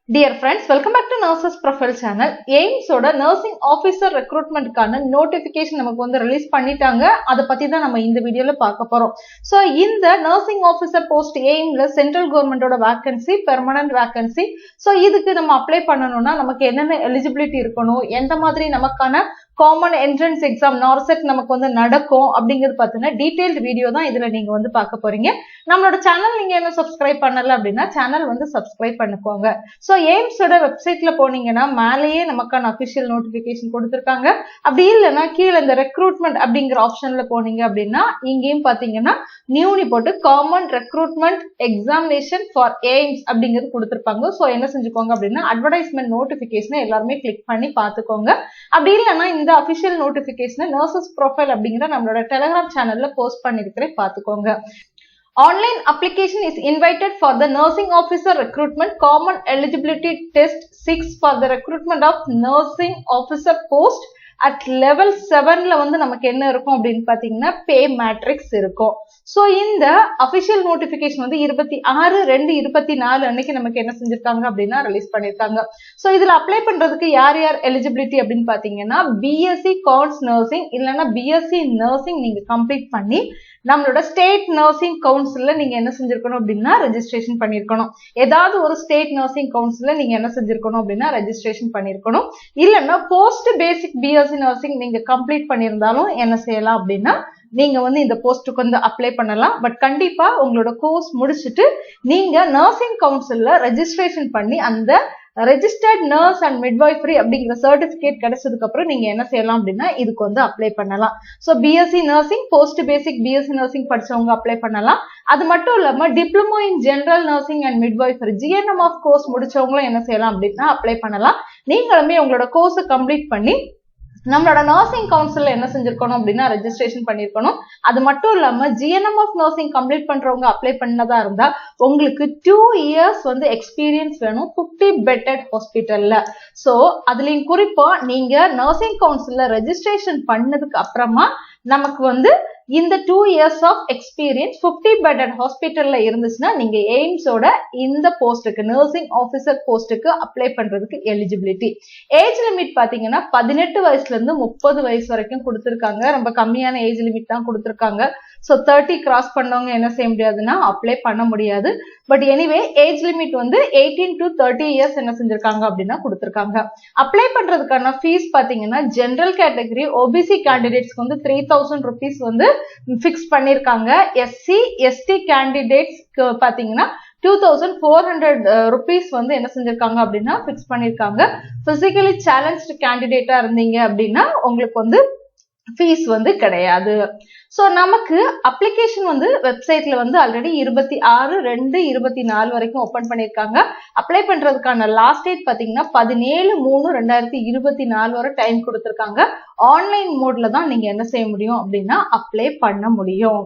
Dear friends, welcome back to Nurses Profile channel. AIIMS ஓட nursing officer recruitment கான notification நமக்கு வந்து release பண்ணிட்டாங்க. அத பத்தி தான் நம்ம இந்த வீடியோல பார்க்க போறோம். So இந்த nursing officer post AIIMல central government ஓட vacancy, permanent vacancy. So இதுக்கு நம்ம அப்ளை பண்ணனும்னா நமக்கு என்னென்ன eligibility இருக்கணும், எந்த மாதிரி நமக்கான காமன் என்ட்ரன்ஸ் எக்ஸாம் நார்செட் நமக்கு வந்து நடக்கும் அப்படிங்கிறது பார்த்தீங்கன்னா டீடைல்டு வீடியோ தான் இதுல நீங்க வந்து பார்க்க போறீங்க. நம்மளோட சேனல் நீங்க என்ன சப்ஸ்கிரைப் பண்ணல அப்படின்னா சேனல் வந்து சப்ஸ்கிரைப் பண்ணிக்கோங்க. ஸோ எய்ம்ஸோட வெப்சைட்ல போனீங்கன்னா மேலேயே நமக்கான அபிஷியல் நோட்டிபிகேஷன் கொடுத்துருக்காங்க. அப்படி இல்லைன்னா கீழே இந்த ரெக்ரூட்மெண்ட் அப்படிங்கிற ஆப்ஷன்ல போனீங்க அப்படின்னா இங்கேயும் பாத்தீங்கன்னா நியூனி போட்டு common recruitment examination for AIIMS அப்படிங்கிறது கொடுத்துருப்பாங்க. ஸோ என்ன செஞ்சுக்கோங்க அப்படின்னா அட்வர்டைஸ்மெண்ட் நோட்டிபிகேஷனை எல்லாருமே கிளிக் பண்ணி பார்த்துக்கோங்க. அப்படி இல்லைன்னா இந்த அபிஷியல் நோட்டிபிகேஷன் நர்சஸ் ப்ரொஃபைல் அப்படிங்கிற நம்மளோட டெலிகிராம் சேனல்ல போஸ்ட் பண்ணிருக்கிறேன், பாத்துக்கோங்க. Online application is invited for the nursing officer recruitment common eligibility test 6 for the recruitment of nursing officer post at level 7ல வந்து நமக்கு என்ன இருக்கும் அப்படின்னு பாத்தீங்கன்னா பே மேட்ரிக்ஸ் இருக்கும். சோ இந்த அபிஷியல் நோட்டிபிகேஷன் வந்து 26/2/24 அன்னைக்கு நமக்கு என்ன செஞ்சிருக்காங்க அப்படின்னா ரிலீஸ் பண்ணிருக்காங்க. சோ இதுல அப்ளை பண்றதுக்கு யார் யார் எலிஜிபிலிட்டி அப்படின்னு பாத்தீங்கன்னா பிஎஸ்சி கான்ஸ் நர்சிங் இல்லைன்னா பிஎஸ்சி நர்சிங் நீங்க கம்ப்ளீட் பண்ணி நம்மளோட ஸ்டேட் நர்சிங் கவுன்சில்ல நீங்க என்ன செஞ்சிருக்கணும் அப்படின்னா ரெஜிஸ்ட்ரேஷன் பண்ணிருக்கணும். ஏதாவது ஒரு ஸ்டேட் நர்சிங் கவுன்சில்ல நீங்க என்ன செஞ்சிருக்கணும் அப்படின்னா ரெஜிஸ்ட்ரேஷன் பண்ணிருக்கணும். இல்லைன்னா போஸ்ட் பேசிக் பிஎஸ்சி நர்சிங் நீங்க கம்ப்ளீட் பண்ணியிருந்தாலும் என்ன செய்யலாம் அப்படின்னா நீங்க வந்து இந்த போஸ்ட்டுக்கு வந்து அப்ளை பண்ணலாம். பட் கண்டிப்பா உங்களோட கோர்ஸ் முடிச்சுட்டு நீங்க நர்சிங் கவுன்சில்ல ரெஜிஸ்ட்ரேஷன் பண்ணி அந்த ரெஜிஸ்டர்ட் நர்ஸ் அண்ட் மிட்வைஃபரி அப்படிங்கிற சர்டிபிகேட் கிடைச்சதுக்கு அப்புறம் நீங்க என்ன செய்யலாம் அப்படின்னா இதுக்கு வந்து அப்ளை பண்ணலாம். So B Sc nursing post basic B Sc nursing படிச்சவங்க அப்ளை பண்ணலாம். அது மட்டும் இல்லாம diploma in general nursing and midwifery GNM of course முடிச்சவங்களும் என்ன செய்யலாம் அப்படின்னா அப்ளை பண்ணலாம். நீங்களுமே உங்களோட கோர்ஸை கம்ப்ளீட் பண்ணி நம்மளோட நர்சிங் கவுன்சில்ல என்ன செஞ்சிருக்கணும் அப்படின்னா ரெஜிஸ்ட்ரேஷன் பண்ணிருக்கணும். அது மட்டும் இல்லாம ஜிஎன்எம் ஆஃப் நர்சிங் கம்ப்ளீட் பண்றவங்க அப்ளை பண்ணதா இருந்தா உங்களுக்கு 2 years வந்து எக்ஸ்பீரியன்ஸ் வேணும் 50 பெட்டட் ஹாஸ்பிட்டல்ல. சோ அதுலயும் குறிப்பா நீங்க நர்சிங் கவுன்சில்ல ரெஜிஸ்ட்ரேஷன் பண்ணதுக்கு அப்புறமா நமக்கு வந்து இந்த 2 years ஆஃப் எக்ஸ்பீரியன்ஸ் 50 பெட்டட் ஹாஸ்பிட்டல்ல இருந்துச்சுன்னா நீங்க எய்ம்ஸோட இந்த போஸ்டுக்கு நர்சிங் ஆபீசர் போஸ்டுக்கு அப்ளை பண்றதுக்கு எலிஜிபிலிட்டி. ஏஜ் லிமிட் பாத்தீங்கன்னா 18 வயசுல இருந்து 30 வயசு வரைக்கும் கொடுத்திருக்காங்க. ரொம்ப கம்மியான ஏஜ் லிமிட் தான் கொடுத்திருக்காங்க. சோ 30 கிராஸ் பண்ணவங்க என்ன செய்ய முடியாதுன்னா அப்ளை பண்ண முடியாது. பட் எனிவே ஏஜ் லிமிட் வந்து 18 to 30 years என்ன செஞ்சிருக்காங்க அப்படின்னா கொடுத்திருக்காங்க. அப்ளை பண்றதுக்கான ஃபீஸ் பாத்தீங்கன்னா ஜெனரல் கேட்டகரி ஓபிசி கேண்டிடேட்ஸ்க்கு வந்து 3000 rupees வந்து பிக்ஸ் பண்ணிருக்காங்க. எஸ்சி எஸ்டி கேண்டிடேட்ஸ்க்கு பாத்தீங்கன்னா 2400 rupees வந்து என்ன செஞ்சிருக்காங்க அப்படின்னா பிக்ஸ் பண்ணிருக்காங்க. பிசிக்கலி சேலஞ்ச்டு கேண்டிடேட்டா இருந்தீங்க அப்படின்னா உங்களுக்கு வந்து ஃபீஸ் வந்து கிடையாது. சோ நமக்கு அப்ளிகேஷன் வந்து வெப்சைட்ல வந்து ஆல்ரெடி 26/2/24 வரைக்கும் ஓபன் பண்ணிருக்காங்க. அப்ளை பண்றதுக்கான லாஸ்ட் டேட் பாத்தீங்கன்னா 17/3/2024 வரை டைம் கொடுத்திருக்காங்க. ஆன்லைன் மோட்ல தான் நீங்க என்ன செய்ய முடியும் அப்படின்னா அப்ளை பண்ண முடியும்.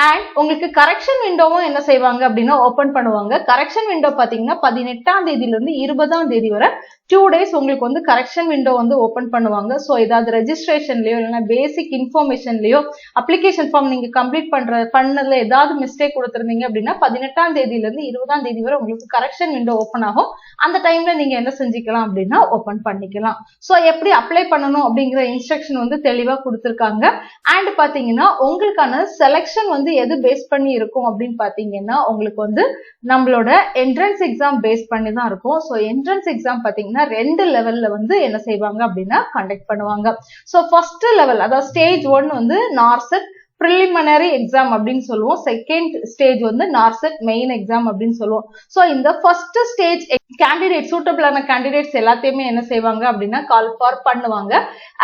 அண்ட் உங்களுக்கு கரெக்ஷன் விண்டோவும் என்ன செய்வாங்க அப்படின்னா ஓபன் பண்ணுவாங்க. கரெக்ஷன் விண்டோ பாத்தீங்கன்னா 18ஆம் தேதியில இருந்து 20ஆம் தேதி வரை 2 days உங்களுக்கு வந்து கரெக்ஷன் விண்டோ வந்து ஓபன் பண்ணுவாங்க. சோ ஏதாவது ரெஜிஸ்ட்ரேஷன்லயோ இல்லைன்னா பேசிக் இன்ஃபர்மேஷன்லயோ அப்ளிகேஷன் ஃபார்ம் நீங்க கம்ப்ளீட் பண்ணதுல ஏதாவது மிஸ்டேக் கொடுத்திருந்தீங்க அப்படின்னா 18ஆம் தேதியில இருந்து 20ஆம் தேதி வரை உங்களுக்கு கரெக்ஷன் விண்டோ ஓபன் ஆகும். அந்த டைம்ல நீங்க என்ன செஞ்சுக்கலாம் அப்படின்னா ஓபன் பண்ணிக்கலாம். சோ எப்படி அப்ளை பண்ணணும் அப்படிங்கிற இன்ஸ்ட்ரக்ஷன் வந்து தெளிவா கொடுத்திருக்காங்க. அண்ட் பாத்தீங்கன்னா உங்களுக்கான செலக்ஷன் வந்து எது பேஸ் பண்ணி இருக்கும் அப்படின்னு பாத்தீங்கன்னா உங்களுக்கு வந்து நம்மளோட என்ட்ரன்ஸ் எக்ஸாம் பேஸ் பண்ணி தான் இருக்கும். சோ என்ட்ரன்ஸ் எக்ஸாம் பாத்தீங்கன்னா 2 லெவல்ல வந்து என்ன செய்வாங்க அப்படின்னா கண்டக்ட் பண்ணுவாங்க. சோ ஃபர்ஸ்ட் லெவல் அதாவது ஸ்டேஜ் 1 வந்து நார்செட் preliminary எக்ஸாம் அப்படின்னு சொல்லுவோம். செகண்ட் ஸ்டேஜ் வந்து நார்செட் மெயின் எக்ஸாம் அப்படின்னு சொல்லுவோம். சோ இந்த ஃபர்ஸ்ட் ஸ்டேஜ் கேண்டிடேட் சூட்டபிளான கேண்டிடேட்ஸ் எல்லாத்தையுமே என்ன செய்வாங்க அப்படின்னா கால் ஃபார் பண்ணுவாங்க.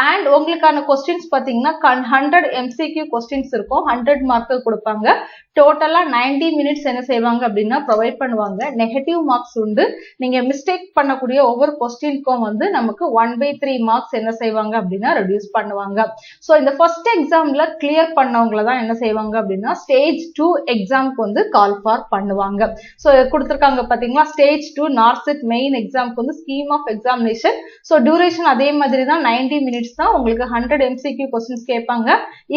அண்ட் உங்களுக்கான கொஸ்டின்ஸ் பாத்தீங்கன்னா 100 MCQ கொஸ்டின்ஸ் இருக்கும். 100 மார்க் கொடுப்பாங்க. டோட்டலா 90 minutes என்ன செய்வாங்க அப்படின்னா ப்ரொவைட் பண்ணுவாங்க. நெகட்டிவ் மார்க்ஸ் உண்டு. நீங்க மிஸ்டேக் பண்ணக்கூடிய ஒவ்வொரு கொஸ்டினுக்கும் வந்து நமக்கு 1/3 மார்க்ஸ் என்ன செய்வாங்க அப்படின்னா ரெடியூஸ் பண்ணுவாங்க. சோ இந்த ஃபர்ஸ்ட் எக்ஸாம்ல கிளியர் பண்ணவங்க இருக்கிறவங்கள தான் என்ன செய்வாங்க அப்படின்னா ஸ்டேஜ் 2 எக்ஸாம்க்கு வந்து கால் ஃபார் பண்ணுவாங்க. ஸோ கொடுத்துருக்காங்க பாத்தீங்களா, ஸ்டேஜ் 2 நார்செட் மெயின் எக்ஸாம்க்கு வந்து scheme of examination. So duration அதே மாதிரி தான் 90 மினிட்ஸ் தான். உங்களுக்கு 100 MCQ கொஸ்டின்ஸ் கேட்பாங்க.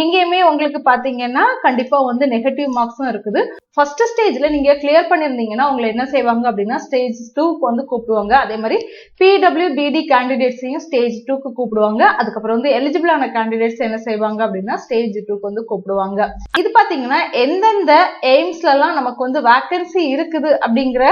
எங்கேயுமே உங்களுக்கு பாத்தீங்கன்னா கண்டிப்பா வந்து நெகட்டிவ் மார்க்ஸும் இருக்குது. ஃபர்ஸ்ட் ஸ்டேஜ்ல நீங்க கிளியர் பண்ணிருந்தீங்கன்னா உங்களை என்ன செய்வாங்க அப்படின்னா ஸ்டேஜ் 2க்கு வந்து கூப்பிடுவாங்க. அதே மாதிரி PWBD கேண்டிடேட்ஸையும் ஸ்டேஜ் 2க்கு கூப்பிடுவாங்க. அதுக்கப்புறம் வந்து எலிஜிபிளான கேண்டிடேட்ஸ் என்ன செய்வாங்க அப்படின்னா ஸ்டேஜ் 2க்கு வந்து கூப்பிடுவாங்க. இது பாத்தீங்கன்னா எந்தெந்த எய்ம்ஸ்ல எல்லாம் நமக்கு வந்து வேக்கன்சி இருக்குது அப்படிங்கிற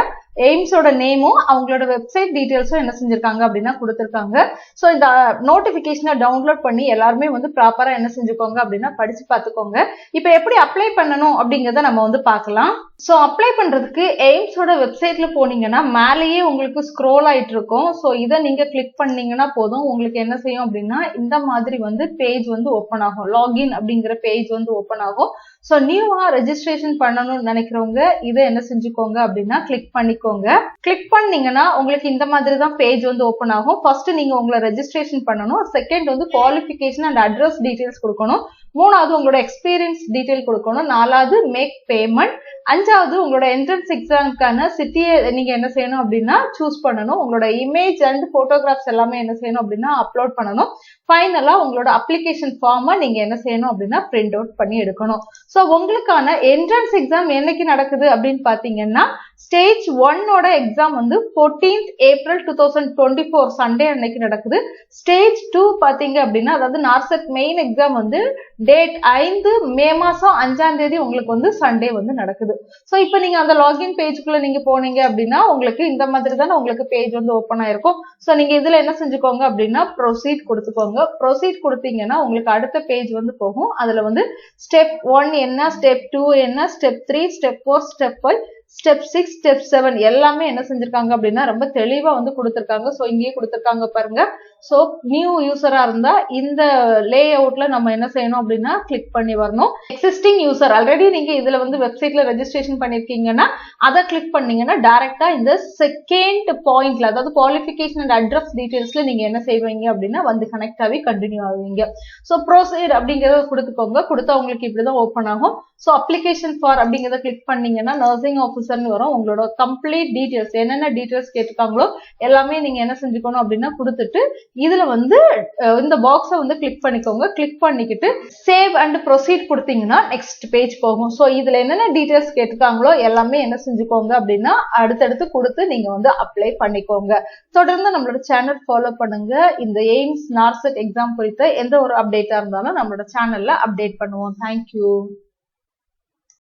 எய்ம்ஸோட நேமும் அவங்களோட வெப்சைட் டீடைல்ஸும் என்ன செஞ்சிருக்காங்க அப்படின்னா கொடுத்திருக்காங்க. ஸோ இந்த நோட்டிபிகேஷனை டவுன்லோட் பண்ணி எல்லாருமே வந்து ப்ராப்பரா என்ன செஞ்சுக்கோங்க அப்படின்னா படிச்சு பார்த்துக்கோங்க. இப்போ எப்படி அப்ளை பண்ணணும் அப்படிங்கறத நம்ம வந்து பார்க்கலாம். ஸோ அப்ளை பண்றதுக்கு எய்ம்ஸோட வெப்சைட்ல போனீங்கன்னா மேலேயே உங்களுக்கு ஸ்க்ரோல் ஆயிட்டு இருக்கும். ஸோ இதை நீங்க கிளிக் பண்ணீங்கன்னா போதும், உங்களுக்கு என்ன செய்யும் அப்படின்னா இந்த மாதிரி வந்து பேஜ் வந்து ஓப்பன் ஆகும். லாகின் அப்படிங்கிற பேஜ் வந்து ஓப்பன் ஆகும். ஸோ நியூவா ரெஜிஸ்ட்ரேஷன் பண்ணணும்னு நினைக்கிறவங்க இதை என்ன செஞ்சுக்கோங்க அப்படின்னா கிளிக் பண்ணிக்கோங்க. கிளிக் பண்ணீங்கன்னா உங்களுக்கு இந்த மாதிரி தான் பேஜ் வந்து ஓப்பன் ஆகும். ஃபர்ஸ்ட் நீங்க உங்களை ரெஜிஸ்ட்ரேஷன் பண்ணணும். செகண்ட் வந்து குவாலிஃபிகேஷன் அண்ட் அட்ரஸ் டீடைல்ஸ் கொடுக்கணும். மூணாவது உங்களோட எக்ஸ்பீரியன்ஸ் டீடைல் கொடுக்கணும். நாலாவது மேக் பேமெண்ட். அஞ்சாவது உங்களோட என்ட்ரன்ஸ் எக்ஸாமுக்கான சிட்டியை நீங்க என்ன செய்யணும் அப்படின்னா சூஸ் பண்ணணும். உங்களோட இமேஜ் அண்ட் போட்டோகிராஃப்ஸ் எல்லாமே என்ன செய்யணும் அப்படின்னா அப்லோட் பண்ணணும். ஃபைனலா உங்களோட அப்ளிகேஷன் ஃபார்மை நீங்க என்ன செய்யணும் அப்படின்னா பிரிண்ட் அவுட் பண்ணி எடுக்கணும். ஸோ உங்களுக்கான என்ட்ரன்ஸ் எக்ஸாம் என்னைக்கு நடக்குது அப்படின்னு பாத்தீங்கன்னா ஸ்டேஜ் 1ஓட எக்ஸாம் வந்து 14th April 2024 சண்டே அன்னைக்கு நடக்குது. ஸ்டேஜ் 2 பாத்தீங்க அப்படின்னா அதாவது நார்செட் மெயின் எக்ஸாம் வந்து டேட் 5 மே மாசம் 5ஆம் தேதி உங்களுக்கு வந்து சண்டே வந்து நடக்குது. ஸோ இப்போ நீங்க அந்த லாகின் பேஜுக்குள்ள நீங்க போனீங்க அப்படின்னா உங்களுக்கு இந்த மாதிரி தானே உங்களுக்கு பேஜ் வந்து ஓப்பன் ஆயிருக்கும். ஸோ நீங்க இதுல என்ன செஞ்சுக்கோங்க அப்படின்னா ப்ரொசீட் கொடுத்துக்கோங்க. ப்ரொசீட் கொடுத்தீங்கன்னா உங்களுக்கு அடுத்த பேஜ் வந்து போகும். அதுல வந்து ஸ்டெப் 1 என்ன, ஸ்டெப் 2 என்ன, step 3, step 4, step 5, step 6, step 7 எல்லாமே என்ன செஞ்சிருக்காங்க அப்படின்னா ரொம்ப தெளிவா வந்து கொடுத்திருக்காங்க. ஸோ இங்கேயே கொடுத்திருக்காங்க பாருங்க. ஸோ நியூ யூசரா இருந்தா இந்த லே அவுட்ல நம்ம என்ன செய்யணும் அப்படின்னா கிளிக் பண்ணி வரணும். எக்ஸிஸ்டிங் யூசர் ஆல்ரெடி நீங்க இதுல வந்து வெப்சைட்ல ரெஜிஸ்ட்ரேஷன் பண்ணிருக்கீங்கன்னா அதை கிளிக் பண்ணீங்கன்னா டைரக்டா இந்த செகண்ட் பாயிண்ட்ல அதாவது குவாலிஃபிகேஷன் அண்ட் அட்ரஸ் டீடைல்ஸ்ல நீங்க என்ன செய்வீங்க அப்படின்னா வந்து கனெக்ட் ஆகி கண்டினியூ ஆவீங்க. ஸோ ப்ரோசீட் அப்படிங்கறத கொடுத்துக்கோங்க. கொடுத்தா உங்களுக்கு இப்படிதான் ஓப்பன் ஆகும். ஸோ அப்ளிகேஷன் ஃபார் அப்படிங்கறத கிளிக் பண்ணீங்கன்னா நர்சிங் ஆஃபீஸர்னு வரும். உங்களோட கம்ப்ளீட் டீடைல்ஸ் என்னென்ன டீடைல்ஸ் கேட்டிருக்காங்களோ எல்லாமே நீங்க என்ன செஞ்சுக்கணும் அப்படின்னா கொடுத்துட்டு இதுல வந்து இந்த பாக்ஸை வந்து கிளிக் பண்ணிக்கோங்க. கிளிக் பண்ணிக்கிட்டு சேவ் அண்ட் ப்ரொசீட் கொடுத்தீங்கன்னா நெக்ஸ்ட் பேஜ் போகும். ஸோ இதுல என்னென்ன டீடைல்ஸ் கேட்டிருக்காங்களோ எல்லாமே என்ன செஞ்சுக்கோங்க அப்படின்னா அடுத்தடுத்து கொடுத்து நீங்க வந்து அப்ளை பண்ணிக்கோங்க. தொடர்ந்து நம்மளோட சேனல் ஃபாலோ பண்ணுங்க. இந்த எய்ம்ஸ் நார்செட் எக்ஸாம் குறித்த எந்த ஒரு அப்டேட்டா இருந்தாலும் நம்மளோட சேனல்ல அப்டேட் பண்ணுவோம். தேங்க்யூ.